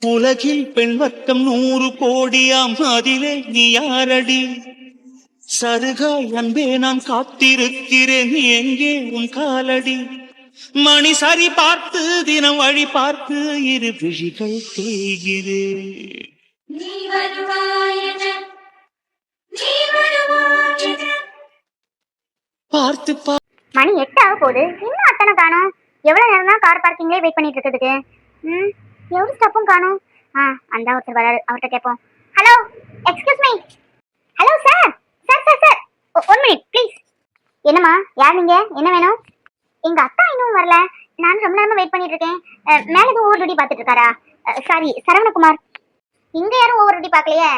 உலகில் பெண் வர்க்கம் 100 கோடியாம், அதிலே நீ யாரடி? சருகாய் அன்பே நான் காத்திருக்கிறேன், எங்கே உன் காலடி? மணி சரி பார்த்து தினம் வழி பார்த்து இரு விழிகள் தேய்கிறேன். பார்த்து மணி 8 ஆக போகுது, இன்னும் அத்தனை காணோம். எவ்வளவு நேரம் தான் கார் பார்க்கிங்லேயே வெயிட் பண்ணிட்டு இருக்கிறதுக்கு? எவ்வளவு ஸ்டெப்பும் காணோம். அந்த ஒருத்தர் வராரு, அவர்கிட்ட கேட்போம். Hello, excuse me. Hello sir, sir sir sir, 1 minute please. என்னம்மா, யார் நீங்க? என்ன வேணும்? எங்க அத்தா இன்னும் வரல, நான் ரொம்ப நேரமா வெயிட் பண்ணிட்டு இருக்கேன். மேல எதுவும் ஓவர் டியூட்டி பார்த்துட்டு இருக்காரா? சாரி, சரவணகுமார். இங்க யாரும் ஓவர் டியூட்டி பார்க்கலையே.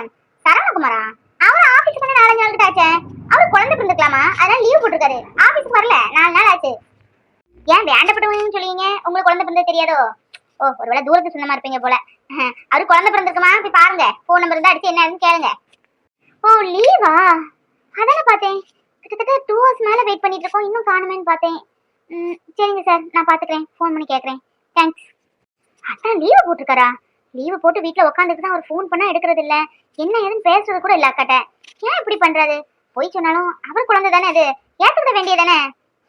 சரவணகுமாரா? அவர் ஆபீஸ்க்கு வந்து 4 நாள் கிட்ட ஆச்சு. அவர் குழந்தை பிறந்துக்கலாமா, அதனால லீவ் போட்டிருக்காரு. ஆபீஸ்க்கு வரல, 4 நாள் ஆச்சு. ஏன் வேண்டப்பட்டவங்கன்னு சொல்லுவீங்க? உங்களுக்கு குழந்தை பிறந்தது தெரியாதோ? ஓ, ஒருவேளை தூரத்து சொந்தமா இருப்பீங்க போல. அவரு குழந்தை பிறந்திருக்குமா, போய் பாருங்க. போன் நம்பர் இருந்தா அடிச்சு என்ன கேளுங்க. ஓ, லீவா? அதான பார்த்தேன். கிட்டத்தட்ட 2 hours மேல வெயிட் பண்ணிட்டு இருக்கோம், இன்னும் காணுமேன்னு பார்த்தேன். சரிங்க சார், நான் பாத்துக்கிறேன், ஃபோன் பண்ணி கேட்கறேன். தேங்க்ஸ். அதான் லீவு போட்டிருக்காரா? லீவு போட்டு வீட்டுல உட்காந்துட்டு தான் அவர் ஃபோன் பண்ணா எடுக்கிறது இல்ல, என்ன ஏதுன்னு பேசுறது கூட இல்ல அக்காட்ட. ஏன் இப்படி பண்றாரு? போய் சொன்னாலும் அவர் குழந்தை தானே, அது ஏத்துக்கிட வேண்டியதானே.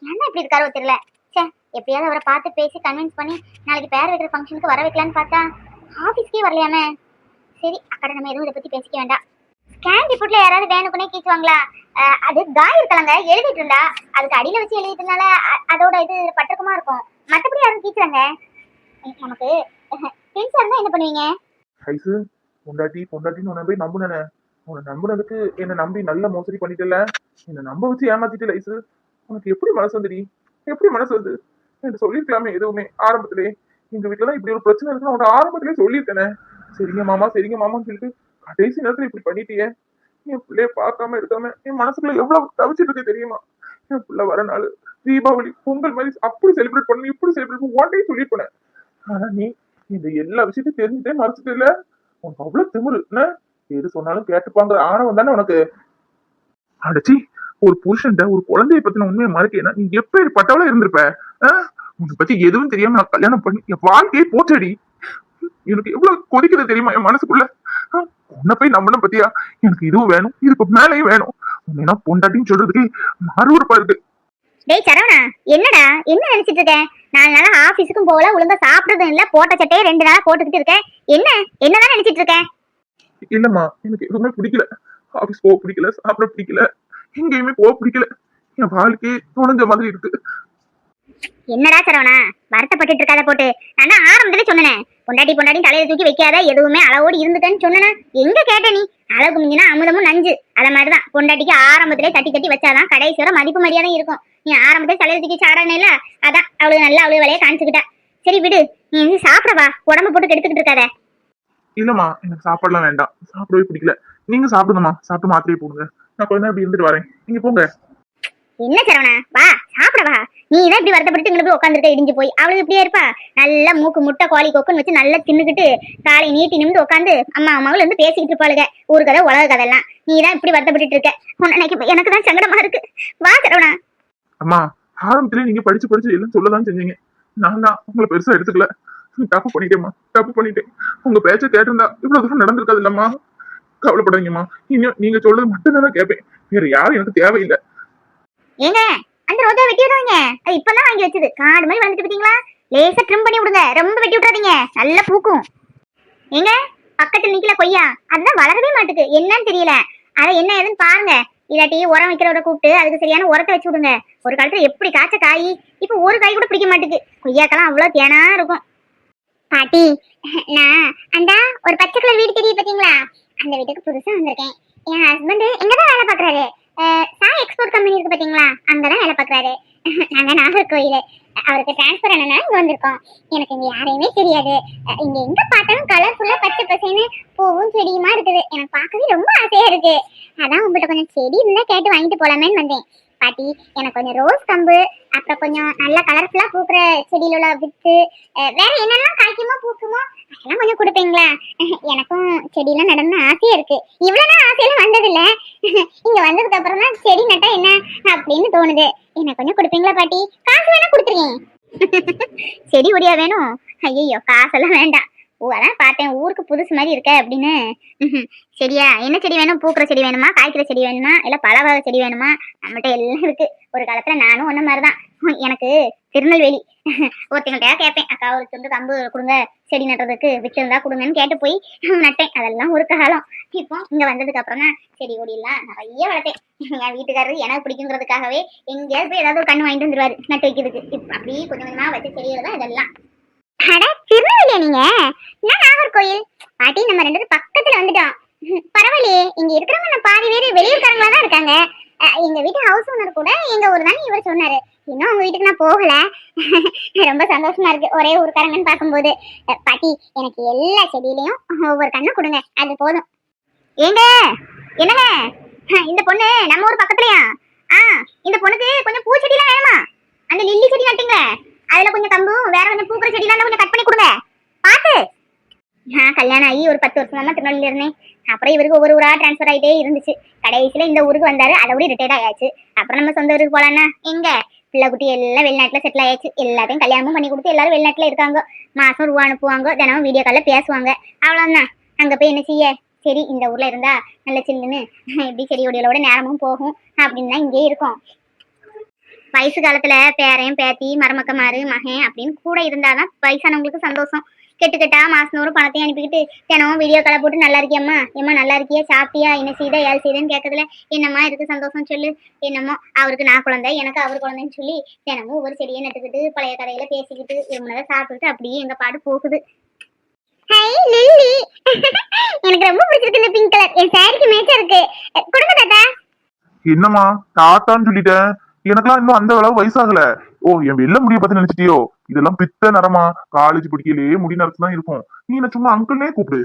என்ன இப்படி இருக்காரோ தெரியல. சே, எப்படியாவது அவரை பார்த்து பேசி கன்வின்ஸ் பண்ணி நாளைக்கு பேர் வைக்கிற ஃபங்க்ஷனுக்கு வர வைக்கலான்னு பார்த்தா ஆஃபீஸ்க்கே வரலையாமே. சரி, அக்கறை நம்ம எதுவும் இதை பத்தி பேசிக்க வேண்டாம். ஸ்கேன் ரிப்போர்ட்ல யாராவது வேணுக்குனே கீச்சுவாங்களா? அது காய் இருக்கலாங்க, எழுதிட்டு இருந்தா அதுக்கு அடியில வச்சு எழுதிட்டனால அதோட இது பட்டிருக்குமா இருக்கும். மற்றபடி யாரும் கீச்சுறாங்க. நமக்கு ஃப்ரெண்ட்ஸா இருந்தா என்ன பண்ணுவீங்க? ஐசு, பொண்டாட்டின்னு உன்னை போய் நம்புனே. உன்னை நம்புனதுக்கு என்ன நம்பி நல்ல மோசடி பண்ணிட்டல. என்ன நம்ப வச்சு ஏமாத்திட்டல ஐசு. உனக்கு எப்படி மனசு வந்துடி? எப்படி மனசு வந்து என்று சொல்லிருக்கலாமே எதுவுமே ஆரம்பத்திலே. எங்க வீட்டுலதான் இப்படி ஒரு பிரச்சனை இருக்குன்னு உன்னோட ஆரம்பத்திலே சொல்லியிருக்கேனே. சரிங்க மாமான்னு சொல்லிட்டு கடைசி நேரத்துல இப்படி பண்ணிட்டியே. என் பிள்ளைய பார்க்காம இருக்காம என் மனசுக்குள்ள எவ்வளவு தவிச்சிட்டு இருக்கு தெரியுமா? என் பிள்ளை வர நாள் தீபாவளி பொங்கல் மாதிரி அப்படி செலிப்ரேட் பண்ணி இப்படி செலிப்ரேட் பண்ணி ஒன் டே சொல்லிருப்பேன். ஆனா நீ இந்த எல்லா விஷயத்தையும் தெரிஞ்சுட்டே மறைச்சிட்டு இல்ல. உனக்கு அவ்வளவு திமிரு என்ன? எது சொன்னாலும் கேட்டுப்பாங்க ஆணவம் தானே உனக்கு. அடைச்சி, ஒரு புருஷன் ஒரு குழந்தைய பத்தின உண்மையை மறைக்கா நீ எப்பேற்பட்டவளா இருந்திருப்ப. உன்னை பத்தி எதுவும் தெரியாம நான் கல்யாணம் பண்ணி என் வாழ்க்கையை போச்சடி. எனக்கு எவ்வளவு கொதிக்குது தெரியுமா என் மனசுக்குள்ள. உன்னை போய் நம்பணும் பத்தியா? எனக்கு இதுவும் வேணும், இதுக்கு மேலேயும் வேணும். உன்னை பொண்டாட்டின்னு சொல்றதுக்கு மறுவறுப்பா இருக்கு. டேய் சரவணா, என்னடா என்ன நினைச்சிட்டு இருக்க? 4 நாளா ஆபீஸுக்கும் போகல, ஒழுங்கா சாப்பிடுறதும் இல்ல, போட்ட சட்டையே 2 நாளா போட்டுக்கிட்டு இருக்க. என்னதான் நினைச்சிட்டு இருக்க? இல்லம்மா, எனக்கு எதுவுமே பிடிக்கல. ஆபீஸ் போக பிடிக்கல, சாப்பிட பிடிக்கல, எங்கேயுமே போக பிடிக்கல. என் வாழ்க்கையே தொலைஞ்ச மாதிரி இருக்கு. என்னடா சரவணா வருத்தப்பட்டு இருக்காத போட்டு? நான் ஆரம்பத்திலே சொன்னேன், பொண்டாட்டி தலையில தூக்கி வைக்காத, எதுவுமே அளவோடு இருந்துட்டேன்னு சொன்னேன். எங்க கேட்ட நீ? அளவுக்கு மிஞ்சினா அமுதமும் நஞ்சு, அத மாதிரிதான் பொண்டாட்டிக்கு ஆரம்பத்திலே தட்டி வச்சாதான் கடைசி வரை மதிப்பு மரியாதை இருக்கும். நீ ஆரம்பத்திலே தலையில தூக்கி சாடனே இல்ல, அதான் அவளுக்கு நல்லா அவளுக்கு வேலையை காமிச்சுக்கிட்டா. சரி விடு, நீ சாப்பிடவா, உடம்பு போட்டு கெடுத்துக்கிட்டு இருக்காத. இல்லம்மா, எனக்கு சாப்பாடுலாம் வேண்டாம், சாப்பிடவே பிடிக்கல. நீங்க சாப்பிடுங்கம்மா, சாப்பிட்டு மாத்திரையை போடுங்க. நான் கொஞ்ச நேரம் இப்படி இருந்துட்டு வரேன், நீங்க போங்க. என்ன சரவணா, வா சாப்பிட வா. நீ தான் இப்படி வருத்தப்பட்டு இங்க போய் உட்காந்துருக்க இடிஞ்சு போய். அவளுக்கு இப்படியா இருப்பா? நல்லா மூக்கு முட்டை கோழி கொக்குன்னு வச்சு நல்லா தின்னுக்கிட்டு காலை நீட்டி நிமிந்து உட்காந்து அம்மாவுல இருந்து பேசிக்கிட்டு இருப்பாளுங்க, ஊர் கதை உலக கதை எல்லாம். நீ தான் இப்படி வருத்தப்பட்டு இருக்க. எனக்கு தான் சங்கடமா இருக்கு. வா சரவணா. அம்மா, ஆரம்பத்திலே நீங்க படிச்சு எல்லாம் சொல்லதான் செஞ்சீங்க. நான் தான் உங்களை பெருசா எடுத்துக்கல. தப்பு பண்ணிட்டேம்மா, தப்பு பண்ணிட்டேன். உங்க பேச்ச கேட்டிருந்தா இவ்வளவு தூரம் நடந்திருக்காது இல்லம்மா. கவலைப்படாதீங்கம்மா, இன்னும் நீங்க சொல்றது மட்டும்தானே கேட்பேன், வேற யாரும் எனக்கு தேவையில்லை. ஏங்க, அந்த ரோஜா வெட்டி விடுவாங்க, அது இப்பதான் வாங்கி வச்சது, காடு மாதிரி வந்துட்டு பாத்தீங்களா? லேசா ட்ரிம் பண்ணி விடுங்க, ரொம்ப வெட்டி விட்டுறாதீங்க, நல்லா பூக்கும். ஏங்க, பக்கத்துல நிக்கல கொய்யா, அதுதான் வளரவே மாட்டுக்கு, என்னன்னு தெரியல. அதை என்ன ஏதுன்னு பாருங்க, இல்லாட்டி உரம் வைக்கிறவரை கூப்பிட்டு அதுக்கு சரியான உரத்தை வச்சு விடுங்க. ஒரு காலத்துல எப்படி காய்ச்ச காய், இப்ப ஒரு காய் கூட பிடிக்க மாட்டுக்கு. கொய்யாக்கெல்லாம் அவ்வளவு தேனா இருக்கும். பாட்டி, நான் அந்த ஒரு பச்சை கலர் வீடு தெரியுது பாத்தீங்களா, அந்த வீட்டுக்கு புதுசா வந்திருக்கேன். என் ஹஸ்பண்ட் இங்கதான் வேலை பாக்குறாரு. சாய் எக்ஸ்போர்ட் கம்பெனி இருக்கு பாத்தீங்களா, அங்கதான் வேலை பாக்குறாரு. நாங்க நாகர்கோயில், அவருக்கு டிரான்ஸ்பர் ஆனா இங்க வந்திருக்கோம். எனக்கு இங்க யாரையுமே தெரியாது. இங்க எங்க பார்த்தாலும் கலர்ஃபுல்லா பச்சை பசேன்னு பூவும் செடியுமா இருக்குது. எனக்கு பார்க்கவே ரொம்ப ஆசையா இருக்கு. அதான் உங்கள்கிட்ட கொஞ்சம் செடி இருந்தா கேட்டு வாங்கிட்டு போலாமேன்னு வந்தேன். பாட்டி, எனக்கு கொஞ்சம் ரோஸ் கம்பு, அப்புறம் கொஞ்சம் நல்ல கலர்ஃபுல்லா பூக்குற செடியில உள்ள வித்து, வேற என்னெல்லாம் காய்க்குமோ பூக்குமோ அதெல்லாம் கொஞ்சம் கொடுப்பீங்களா? எனக்கும் செடியெல்லாம் நடன ஆசையா இருக்கு. இவ்வளவு நாள் ஆசையெல்லாம் வந்ததில்ல, இங்க வந்ததுக்கு அப்புறம் தான் செடி நட்டா என்ன அப்படின்னு தோணுது. எனக்கு கொஞ்சம் கொடுப்பீங்களா பாட்டி? காசு வேணா கொடுத்துருக்கேன். செடி ஒடியா வேணும்? ஐயோ, காசெல்லாம் வேண்டாம், அதான் பார்த்தேன் ஊருக்கு புதுசு மாதிரி இருக்க அப்படின்னு. சரியா, என்ன செடி வேணும்? பூக்கிற செடி வேணுமா, காய்க்கிற செடி வேணுமா, இல்ல பல வகை செடி வேணுமா? நம்மகிட்ட எல்லாம் இருக்கு. ஒரு காலத்துல நானும் ஒன்ன மாதிரிதான். எனக்கு திருநெல்வேலி ஒருத்தங்கள்ட்ட கேட்பேன், அக்கா ஒரு துண்டு கம்பு கொடுங்க செடி நடுறதுக்கு, விட்டுருந்தா கொடுங்கன்னு கேட்டு போய் நட்டேன். அதெல்லாம் ஒரு காலம். இப்போ இங்க வந்ததுக்கு அப்புறம் தான் செடி கொடி எல்லாம் நிறைய வளர்த்தேன். என் வீட்டுக்காரரு எனக்கு பிடிக்குங்கிறதுக்காகவே எங்கேயாவது போய் ஏதாவது ஒரு கண்ணு வாங்கிட்டு வந்துருவாரு நட்டு வைக்கிறதுக்கு. அப்படியே கொஞ்சம் கொஞ்சமா வச்ச செடிகள் தான் இதெல்லாம். அட திருநெல்வேலியா நீங்க? நான் நாகர்கோயில். பாட்டி நம்ம ரெண்டு பேரும் பக்கத்துல வந்துட்டோம். பரவாயில்லையே, இங்க இருக்கிறவங்க நான் பாதி பேர் வெளியூர்காரங்களா தான் இருக்காங்க. எங்க வீட்டு ஹவுஸ் ஓனர் கூட எங்க ஊர் தானே இவர் சொன்னாரு. இன்னும் உங்க வீட்டுக்கு நான் போகல. ரொம்ப சந்தோஷமா இருக்கு ஒரே ஊருக்காரங்கன்னு பார்க்கும்போது. பாட்டி எனக்கு எல்லா செடியிலையும் ஒவ்வொரு கண்ணு கொடுங்க, அது போதும். ஏங்க என்னங்க, இந்த பொண்ணு நம்ம ஊர் பக்கத்துலயா? இந்த பொண்ணுக்கு கொஞ்சம் பூச்செடிலாம் வேணுமா? அந்த லில்லி செடி நட்டீங்க, அதுல கொஞ்சம் கம்பும் வேற கொஞ்சம் பூக்கிற செடிலாம் கொஞ்சம் கட் பண்ணி கொடுங்க பாத்து. நான் கல்யாணம் ஆகி ஒரு 10 வருஷமா திருநெல்வேலியில இருந்தேன். அப்புறம் இவருக்கு ஒவ்வொரு ஊரா டிரான்ஸ்பர் ஆகிட்டே இருந்துச்சு. கடைசியில இந்த ஊருக்கு வந்தாரு, அதோட ரிட்டையர்ட் ஆயாச்சு. அப்புறம் நம்ம சொந்த ஊருக்கு போலான்னா எங்க பிள்ளை குட்டி எல்லாம் வெளிநாட்டுல செட்டில் ஆயாச்சு. எல்லாத்தையும் கல்யாணமும் பண்ணி கொடுத்து எல்லாரும் வெளிநாட்டுல இருக்காங்க. மாசம் ரூபா அனுப்புவாங்க, தினமும் வீடியோ கால்ல பேசுவாங்க. அவ்வளவுதான். அங்க போய் என்ன செய்ய? சரி இந்த ஊர்ல இருந்தா நல்ல சில்லுன்னு எப்படி செடி கொடிகளோட நேரமும் போகும் அப்படின்னு தான் இங்கே இருக்கும். வயசு காலத்துல பேரையும் பேத்தி மருமக்கமாரு மகன் அப்படின்னு கூட இருந்தாதான் வயசானவங்களுக்கு சந்தோஷம். கெட்டுக்கெட்டா மாசம் ஒரு பணத்தையும் அனுப்பிக்கிட்டு தினமும் வீடியோ காலை போட்டு நல்லா இருக்கியம்மா, ஏம்மா நல்லா இருக்கியா, சாப்பிட்டியா, என்ன செய்த ஏழு செய்தேன்னு கேட்கறதுல என்னம்மா இருக்கு சந்தோஷம் சொல்லு. என்னமோ அவருக்கு நான் குழந்தை எனக்கு அவர் குழந்தைன்னு சொல்லி தினமும் ஒவ்வொரு செடியை நட்டுக்கிட்டு பழைய கதையில பேசிக்கிட்டு இவங்கள சாப்பிட்டுட்டு அப்படியே எங்க பாடு போகுது. எனக்கு ரொம்ப பிடிச்சிருக்கு இந்த பிங்க் கலர், என் சாரிக்கு மேட்சா இருக்கு. கொடுங்க தாத்தா. என்னம்மா தாத்தான்னு சொல்லிட்டேன், எனக்கெல்லாம் இன்னும் அந்த அளவு வயசாகல. ஓ என் வெள்ள முடிய பத்தி நினைச்சிட்டியோ? இதெல்லாம் பித்த நரமா, காலேஜ் படிக்கலையே முடி நரத்து தான் இருக்கும். நீ என்ன சும்மா அங்கிள்னே கூப்பிடு.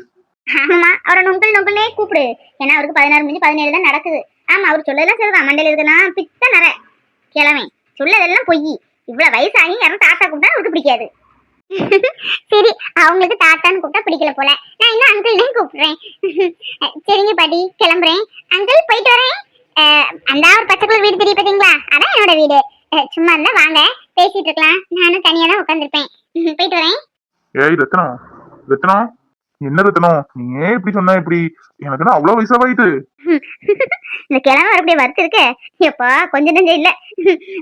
ஆமா அவரை நொங்கல்னே கூப்பிடு. ஏன்னா அவருக்கு 16 முடிஞ்சு 17 தான் நடக்குது. ஆமா அவர் சொல்லலாம் சரிதான், மண்டையில இருக்குன்னா பித்த நர கிழமை சொல்லதெல்லாம் பொய். இவ்வளவு வயசாகி யாரும் தாத்தா கூப்பிட்டா அவருக்கு பிடிக்காது. சரி அவங்களுக்கு தாத்தான்னு கூப்பிட்டா பிடிக்கல போல, நான் இன்னும் அங்கிள்னே கூப்பிடுறேன். சரிங்க பாட்டி கிளம்புறேன். அங்கிள் போயிட்டு வரேன். அந்த ஒரு பச்சை கலர் வீடு தெரிய பாத்தீங்களா, அதான் என்னோட வீடு. சும்மா இருந்தா வாங்க பேசிட்டு இருக்கலாம், நானும் தனியா தான் உட்காந்துருப்பேன். போயிட்டு வரேன். ஏய் ரத்னம், ரத்னம் என்ன ரத்னம் நீ ஏன் இப்படி சொன்ன? இப்படி எனக்கு அவ்வளவு வயசாவாயிட்டு. இந்த கிழமை அப்படியே வருத்து இருக்கு. எப்பா கொஞ்சம் நெஞ்சம் இல்ல.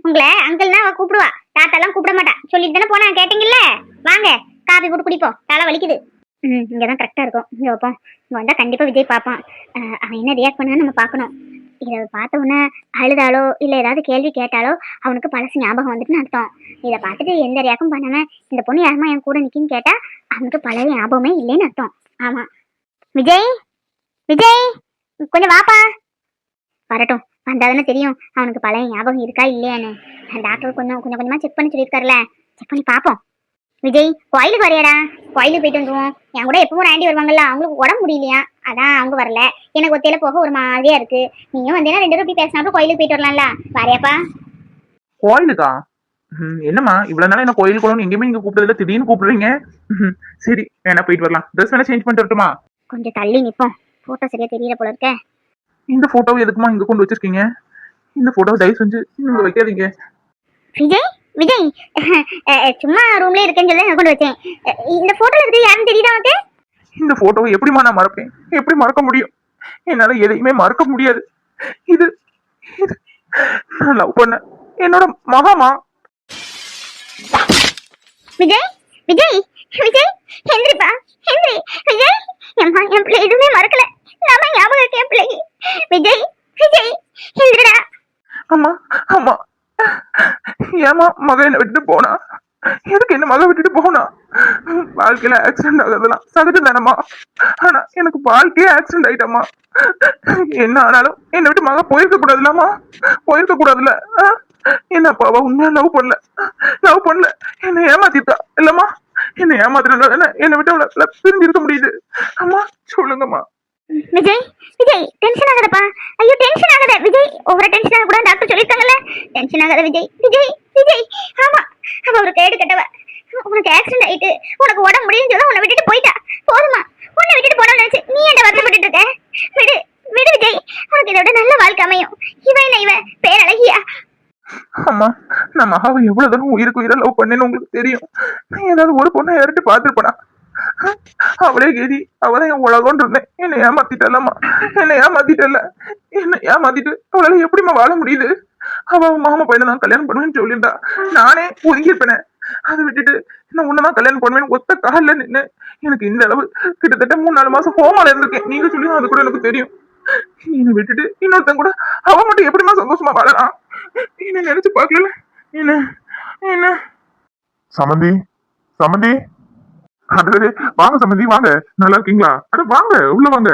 உங்களை அங்கிள் தான் கூப்பிடுவா, தாத்தா எல்லாம் கூப்பிட மாட்டா. சொல்லிட்டு தானே போனா, கேட்டீங்கல்ல. வாங்க காபி போட்டு குடிப்போம், தலை வலிக்குது. இங்கதான் கரெக்டா இருக்கும். இங்க வைப்போம். இங்க வந்தா கண்டிப்பா விஜய் பார்ப்பான். அவன் என்ன ரியாக்ட் பண்ணான்னு நம்ம பார்க்கணும். இதை பார்த்த உடனே அழுதாலோ இல்ல ஏதாவது கேள்வி கேட்டாலோ அவனுக்கு பழசு ஞாபகம் வந்துட்டுன்னு அர்த்தம். இதை பார்த்துட்டு எந்த ரியாக்டும் பண்ணாம இந்த பொண்ணு யாருமா என் கூட நிக்கின்னு கேட்டா அவனுக்கு பழைய ஞாபகமே இல்லைன்னு அர்த்தம். ஆமா விஜய், விஜய் கொஞ்சம் வாப்பா. வரட்டும், வந்தாதானே தெரியும் அவனுக்கு பழைய ஞாபகம் இருக்கா இல்லையான்னு. டாக்டர் கொஞ்சமா செக் பண்ணி சொல்லியிருக்காருல, செக் பண்ணி பார்ப்போம். விஜய் கோயிலுக்கு வரையாடா? கோயிலுக்கு போயிட்டு வந்துருவோம். என் கூட எப்பவும் ஆண்டி வருவாங்கல்ல, அவங்களுக்கு உடம்பு முடியலையா, அதான் அவங்க வரல. எனக்கு ஒத்தையில போக ஒரு மாதிரியா இருக்கு. நீயும் வந்தீங்கன்னா 2 பேரும் இப்படி பேசினாலும் கோயிலுக்கு போயிட்டு வரலாம்ல. வரையாப்பா? கோயிலுக்கா? என்னம்மா இவ்வளவு நாளா என்ன கோயிலுக்கு போகணும் எங்கேயுமே நீங்க கூப்பிடுறதுல திடீர்னு கூப்பிடுறீங்க. சரி வேணா போயிட்டு வரலாம். ட்ரெஸ் வேணா சேஞ்ச் பண்ணிட்டு வரட்டுமா? கொஞ்சம் தள்ளி நிப்போம், போட்டோ சரியா தெரியல போல இருக்க. இந்த போட்டோவை எதுக்குமா இங்க கொண்டு வச்சிருக்கீங்க? இந்த போட்டோவை தயவு செஞ்சு இங்க வைக்காதீங்க. விஜய் விஜய் சும்மா ரூம்ல இருக்கேன்னு சொல்லி கொண்டு வச்சேன். இந்த போட்டோல இருக்கு யாருன்னு தெரியுதா உனக்கு? இந்த போட்டோவை எப்படிமா நான் மறப்பேன்? எப்படி மறக்க முடியும்? என்னால எதையுமே மறக்க முடியாது. இது நான் லவ் பண்ண என்னோட மகாமா. விஜய் விஜய் விஜய் ஹெந்திரிப்பா, ஹெந்திரி. விஜய் எம்மா என் பிள்ளை எதுவுமே மறக்கல, நாம ஞாபகம் இருக்கேன் பிள்ளைக்கு. விஜய் விஜய் ஹெந்திரிடா. ஆமா ஆமா, ஏமா மக என்ன விட்டுட்டு போனா? எதுக்கு என்ன மக விட்டுட்டு போனா? வாழ்க்கையில ஆக்சிடென்ட் ஆகுறதுலாம் சகஜம் தானம்மா. ஆனா எனக்கு வாழ்க்கையே ஆக்சிடென்ட் ஆயிட்டம்மா. என்ன ஆனாலும் என்னை விட்டு மக போயிருக்க கூடாதுலாமா, போயிருக்க கூடாதுல்ல. என்னப்பா அவ உண்மையா லவ் பண்ணல, என்னை ஏமாத்திட்டா இல்லம்மா. என்னை ஏமாத்தினா என்னை விட்டு அவளை பிரிஞ்சு இருக்க முடியுது. அம்மா சொல்லுங்கம்மா. விஜய் விஜய் டென்ஷன் ஆகாதப்பா. ஐயோ டென்ஷன் ஆகாத விஜய், ஓவரா டென்ஷன் ஆக கூட டாக்டர் சொல்லிருக்காங்கல்ல. டென்ஷன் ஆகாத விஜய். விஜய் விஜய் ஆமா அவ ஒரு கேடு கட்டவ. உனக்கு ஆக்சிடென்ட் ஆயிட்டு உனக்கு உடம்பு முடியும்னு சொல்ல உன்னை விட்டுட்டு போயிட்டா. போதுமா, உன்னை விட்டுட்டு போனோம்னு நினைச்சு நீ என்ன வருத்தப்பட்டு இருக்க? விடு விடு விஜய், உனக்கு இதோட நல்ல வாழ்க்கை அமையும். இவன் என்ன இவன் பேரழகியா? அம்மா நான் மகாவை எவ்வளவு தூரம் உயிருக்கு உயிரை லவ் பண்ணேன்னு உங்களுக்கு தெரியும். ஏதாவது ஒரு பொண்ணை யார்கிட்ட பார்த்துருப்பேனா? அவளே கெதி, அவளே என் உலகம்னு இருந்தேன். என்னை ஏமாத்திட்டல்லம்மா, என்னை ஏமாத்திட்டல, என்ன ஏமாத்திட்டு அவளால எப்படிம்மா வாழ முடியுது? அவ மாமா பையனை நான் கல்யாணம் பண்ணுவேன்னு சொல்லியிருந்தா நானே ஒதுங்கியிருப்பேனே. அதை விட்டுட்டு நான் உன்னதான் கல்யாணம் பண்ணுவேன்னு ஒத்த காலில் நின்று எனக்கு இந்த அளவு கிட்டத்தட்ட 3-4 மாசம் கோமால இருந்திருக்கேன். நீங்க சொல்லி அது கூட எனக்கு தெரியும். என்னை விட்டுட்டு இன்னொருத்தன் கூட அவன் மட்டும் எப்படிமா சந்தோஷமா வாழலாம்? என்ன நினைச்சு பார்க்கல. என்ன என்ன சமந்தி, சமந்தி, அடே வாங்க சமந்தி, வாங்க. நல்லா இருக்கீங்களா? அட வாங்க, உள்ள வாங்க.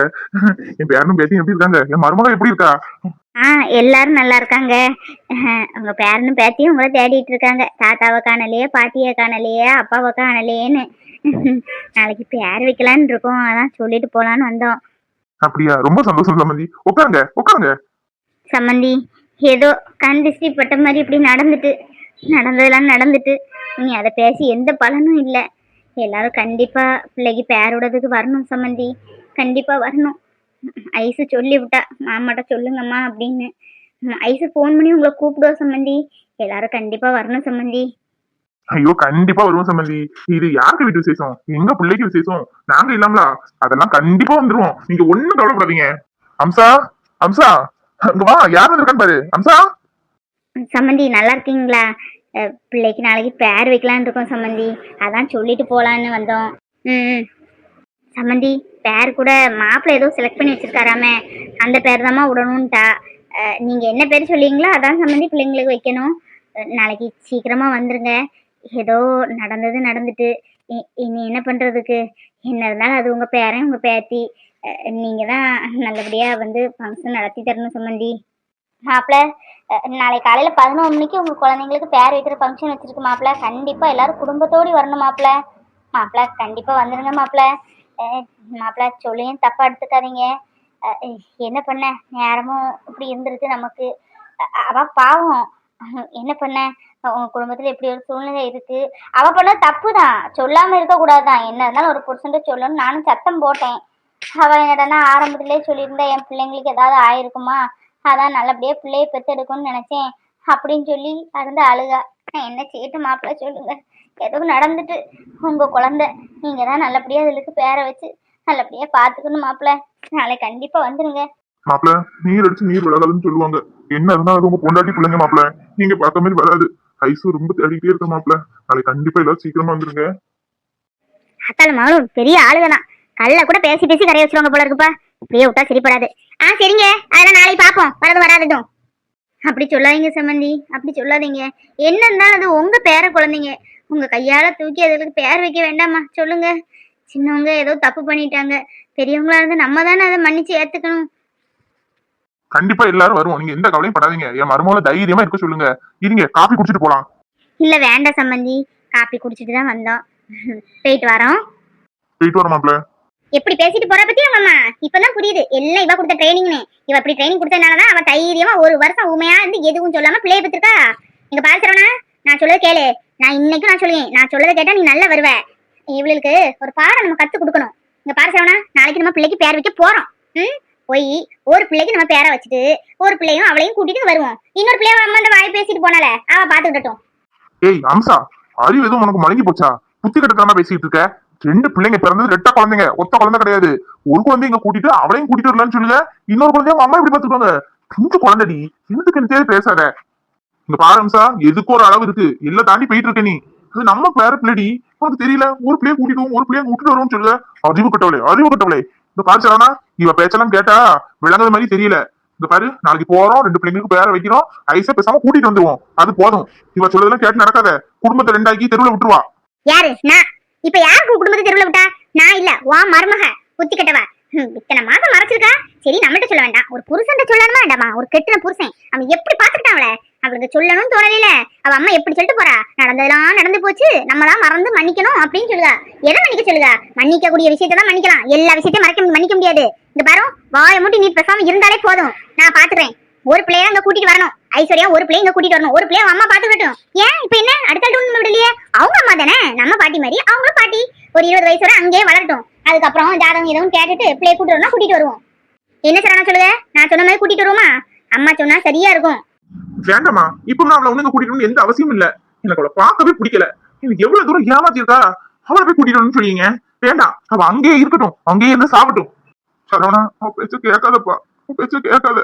என் பேரனும் பேத்தியும் எப்படி இருக்காங்க? என் மருமக எப்படி இருக்கா? எல்லாரும் நல்லா இருக்காங்க. உங்க பேரனும் பேத்தியும் உங்களை தேடிட்டு இருக்காங்க. தாத்தாவை காணலையே, பாட்டியை காணலையே, அப்பாவை காணலையேன்னு. நாளைக்கு பேர் வைக்கலான்னு இருக்கோம், அதான் சொல்லிட்டு போலான்னு வந்தோம். அப்படியா? ரொம்ப சந்தோஷம் சமந்தி. உட்காருங்க, உட்காருங்க. சம்மந்தி, ஏதோ கண் திருஷ்டி பட்ட மாதிரி இப்படி நடந்ததெல்லாம் நடந்துட்டு இனி அதை பேசி எந்த பலனும் இல்லை. எல்லாரும் கண்டிப்பா பிள்ளைக்கு பேரோடதுக்கு வரணும் சம்மந்தி, கண்டிப்பா வரணும். ஐசு சொல்லி விட்டா, மாமாட்ட சொல்லுங்கம்மா அப்படின்னு. ஐசு ஃபோன் பண்ணி உங்களை கூப்பிடுவோம் சம்மந்தி. எல்லாரும் கண்டிப்பா வரணும் சம்மந்தி. ஐயோ கண்டிப்பா வருவோம் சம்பந்தி. இது யாருக்கு வீட்டு விசேஷம்? எங்க பிள்ளைக்கு விசேஷம். நாங்க இல்லாமலா? அதெல்லாம் கண்டிப்பா வந்துருவோம். நீங்க ஒண்ணும் கவலைப்படாதீங்க. அம்சா, அம்சா, அங்க வா. யார் வந்திருக்கான்னு பாரு. அம்சா. சம்மந்தி நல்லா இருக்கீங்களா? பிள்ளைக்கு நாளைக்கு பேர் வைக்கலான்னு இருக்கோம் சம்மந்தி, அதான் சொல்லிட்டு போலான்னு வந்தோம். சம்மந்தி, பேர் கூட மாப்பிள்ளை ஏதோ செலக்ட் பண்ணி வச்சிருக்காராமே, அந்த பேர் தாம்மா விடணும்ட்டா. நீங்க என்ன பேர் சொல்லுவீங்களோ அதான் சம்மந்தி பிள்ளைங்களுக்கு வைக்கணும். நாளைக்கு சீக்கிரமா வந்துருங்க. ஏதோ நடந்துட்டு இனி என்ன பண்றதுக்கு? என்ன இருந்தாலும் அது உங்க பேரன் உங்க பேத்தி. நீங்க தான் நல்லபடியா வந்து ஃபங்க்ஷன் நடத்தி தரணும் சம்மந்தி. மாப்பிள்ள, நாளை காலையில 11 மணிக்கு உங்க குழந்தைங்களுக்கு பேர் வைக்கிற ஃபங்க்ஷன் வச்சிருக்கு மாப்பிள்ள. கண்டிப்பா எல்லாரும் குடும்பத்தோடு வரணும் மாப்பிள்ள. மாப்பிள்ள கண்டிப்பா வந்துருங்க மாப்பிள்ள. மாப்பிள்ள சொல்லியும் தப்பா எடுத்துக்காதீங்க. என்ன பண்ண, நேரமும் இப்படி இருந்துருக்கு நமக்கு. அவ பாவம், என்ன பண்ண, உங்க குடும்பத்துல இப்படி ஒரு சூழ்நிலை இருக்கு. அவ பண்ண தப்பு தான், சொல்லாம இருக்க கூடாதுதான். என்ன இருந்தாலும் ஒரு புருஷன்ட்ட சொல்லணும். நானும் சத்தம் போட்டேன். அவ என்னடனா ஆரம்பத்திலே சொல்லியிருந்தா என் பிள்ளைங்களுக்கு ஏதாவது ஆயிருக்குமா, அதான் நல்லபடியா பிள்ளைய பெற்றெடுக்கும்னு நினைச்சேன் அப்படின்னு சொல்லி அருந்து அழுகா. என்ன செய்யட்டும் மாப்பிள்ள சொல்லுங்க. எதுவும் நடந்துட்டு உங்க குழந்தை, நீங்க தான் நல்லபடியா அதுக்கு பேரை வச்சு நல்லபடியா பாத்துக்கணும் மாப்பிள்ள. நாளை கண்டிப்பா வந்துருங்க மாப்பிள்ள. நீர் அடிச்சு நீர் விலகாதுன்னு சொல்லுவாங்க. என்ன இருந்தாலும் அது உங்க பொண்டாட்டி பிள்ளைங்க மாப்பிள்ள. நீங்க பார்த்த மாதிரி வராது. ஐசு ரொம்ப தேடிக்கிட்டே இருக்க மாப்பிள்ள. நாளை கண்டிப்பா எல்லாரும் சீக்கிரமா வந்துருங்க. அத்தால மகனும் பெரிய ஆளுதான், கல்ல கூட பேசி கரைய வச்சிருவாங்க போல இருக்குப்பா. இப்படியே விட்டா சரிப்படாது. சரிங்க, அதெல்லாம் நாளைக்கு பாப்போம், வரது வராததும். அப்படி சொல்லாதீங்க சம்மந்தி, அப்படி சொல்லாதீங்க. என்ன இருந்தாலும் அது உங்க பேர குழந்தைங்க, உங்க கையால தூக்கி அதுக்கு பேர் வைக்க வேண்டாமா சொல்லுங்க. சின்னவங்க ஏதோ தப்பு பண்ணிட்டாங்க, பெரியவங்களா இருந்து நம்ம தானே அதை மன்னிச்சு ஏத்துக்கணும். கண்டிப்பா எல்லாரும் வருவோம், நீங்க எந்த கவலையும் படாதீங்க. என் மருமகளை தைரியமா இருக்க சொல்லுங்க. இருங்க, காபி குடிச்சிட்டு போலாம். இல்ல வேண்டாம் சம்மந்தி, காப்பி குடிச்சிட்டு தான் வந்தோம். போயிட்டு வரோம். போயிட்டு வரோம் மாப்பிள்ள. எப்படி பேசிட்டு போற பத்தி உங்க அம்மா இப்பதான் புரியுது. எல்லாம் இவ கொடுத்த ட்ரைனிங்னு. இவ அப்படி ட்ரைனிங் கொடுத்ததுனாலதான் அவ தைரியமா 1 வருஷம் உண்மையா இருந்து எதுவும் சொல்லாம பிள்ளைய பெற்றிருக்கா. இங்க பாரு சரவணா, நான் சொல்லதை கேளு. நான் இன்னைக்கும் நான் சொல்லுவேன், நான் சொல்லதை கேட்டா நீ நல்லா வருவ. இவளுக்கு ஒரு பாடம் நம்ம கத்து கொடுக்கணும். இங்க பாரு சரவணா, நாளைக்கு நம்ம பிள்ளைக்கு பேர் வைக்க போறோம். போய் ஒரு பிள்ளைக்கு நம்ம பேரை வச்சுட்டு ஒரு பிள்ளையும் அவளையும் கூட்டிட்டு வருவோம். இன்னொரு பிள்ளைய அம்மா அந்த வாய் பேசிட்டு போனால அவ பாத்துக்கிட்டோம். ஏய் அம்சா, அறிவு எதுவும் உனக்கு மடங்கி போச்சா? புத்தி கட்டத்தனமா பேசிட்டு இருக்க. 2 பிள்ளைங்க பிறந்தது 2 குழந்தைங்க, ஒத்த குழந்தை கிடையாது. ஒரு குழந்தைய இங்க கூட்டிட்டு அவளையும் கூட்டிட்டு வரலான்னு சொல்லுங்க. இன்னொரு குழந்தைய அம்மா இப்படி பாத்துக்கோங்க. இந்த குழந்தைடி என்னத்துக்கு எனக்கு பேசாத. இங்க பாரு அம்சா, எதுக்கு ஒரு அளவு இருக்கு, எல்லாம் தாண்டி போயிட்டு இருக்க நீ. அது நம்ம பேர பிள்ளைடி, உனக்கு தெரியல. ஒரு பிள்ளைய கூட்டிட்டு ஒரு பிள்ளைய விட்டுட்டு வருவோம்னு சொல்லுங்க. அறிவு கட்டவளே, அறிவு கட்டவளே. இந்த பாரு சரவணா, இவ பேச்செல்லாம் கேட்டா விளங்குற மாதிரி தெரியல. இந்த பாரு, நாளைக்கு போறோம், 2 பிள்ளைங்களுக்கு பேர வைக்கிறோம். ஐசா பேசாம கூட்டிட்டு வந்துருவோம், அது போதும். இவ சொல்லதெல்லாம் கேட்டு நடக்காத. குடும்பத்தை 2 ஆக்கி தெருவுல விட்டுருவா. யாரு நான்? இப்ப யாருக்கு குடும்பத்தை தெருவுல விட்டா? நான் இல்ல, வா மருமக புத்தி கட்டவா. இத்தனை மாதம் மறைச்சிருக்கா. சரி நம்மகிட்ட சொல்ல வேண்டாம், ஒரு புருஷன் சொல்லணுமா வேண்டாமா? ஒரு கெட்டின புருஷன் அவன் எப்படி பாத்துக்கிட்டான் அவளை, அவளுக்கு சொல்லணும்னு தோணல. அவ அம்மா எப்படி சொல்லிட்டு போறா, நடந்ததெல்லாம் நடந்து போச்சு, நம்ம தான் மறந்து மன்னிக்கணும் அப்படின்னு சொல்லுதா. எதை மன்னிக்க சொல்லுதா? மன்னிக்க கூடிய விஷயத்தான் மன்னிக்கலாம், எல்லா விஷயத்தையும் மன்னிக்க முடியாது. இந்த பாரு, வாய மூட்டி நீ பேசாம இருந்தாலே போதும், நான் பாத்துக்கிறேன். ஒரு பிள்ளைய அங்க கூட்டிட்டு வரணும். ஐஸ்வர்யா ஒரு பிள்ளைய இங்க கூட்டிட்டு வரணும். ஒரு பிள்ளைய அம்மா பாத்துக்கட்டும். ஏன் இப்ப என்ன அடுத்த ஒண்ணு விடலையே? அவங்க அம்மா தானே, நம்ம பாட்டி மாதிரி அவங்களும் பாட்டி. ஒரு 20 வயசு வரை அங்கேயே வளரட்டும். அதுக்கப்புறம் ஜாதகம் எதுவும் கேட்டுட்டு பிள்ளைய கூட்டிட்டு வரணும், கூட்டிட்டு வருவோம். என்ன சார் சொல்லுங்க, நான் சொன்ன மாதிரி கூட்டிட்டு வருவோமா? அம்மா சொன்னா சரியா இருக்கும். வேண்டாமா, இப்ப நான் அவளை ஒண்ணு கூட்டிட்டு எந்த அவசியம் இல்ல. எனக்கு அவளை பார்க்கவே பிடிக்கல. எனக்கு எவ்வளவு தூரம் ஏமாத்திருக்கா, அவளை போய் கூட்டிட்டு வரணும்னு சொல்லிங்க. வேண்டாம், அவ அங்கேயே இருக்கட்டும், அங்கேயே இருந்து சாப்பிட்டும். சரவணா, அவ பேச்ச கேட்காதப்பா, அவ பேச்ச கேட்காத.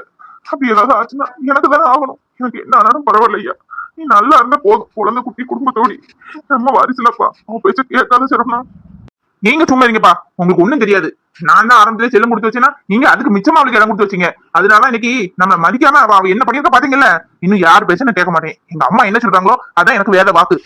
அப்படி ஏதாவது ஆச்சுன்னா எனக்கு தானே ஆகணும். எனக்கு என்ன ஆனாலும் பரவாயில்லையா, நீ நல்லா இருந்தா போதும். குழந்தை குட்டி குடும்பத்தோடி நம்ம வாரிசுலப்பா, அவ பேச்ச கேட்காத சரவணா. நீங்க சும்மா இருங்கப்பா, உங்களுக்கு ஒண்ணும் தெரியாது. நான் தான் ஆரம்பத்திலே செல்லம் கொடுத்து வச்சேன்னா நீங்க அதுக்கு மிச்சமா அவளுக்கு இடம் கொடுத்து வச்சீங்க. அதனால இன்னைக்கு நம்ம மதிக்காம அவ என்ன பண்ணிருக்க பாத்தீங்கல்ல. இன்னும் யார் பேச நான் கேட்க மாட்டேன். எங்க அம்மா என்ன சொல்றாங்களோ அதான் எனக்கு வேத வாக்கு.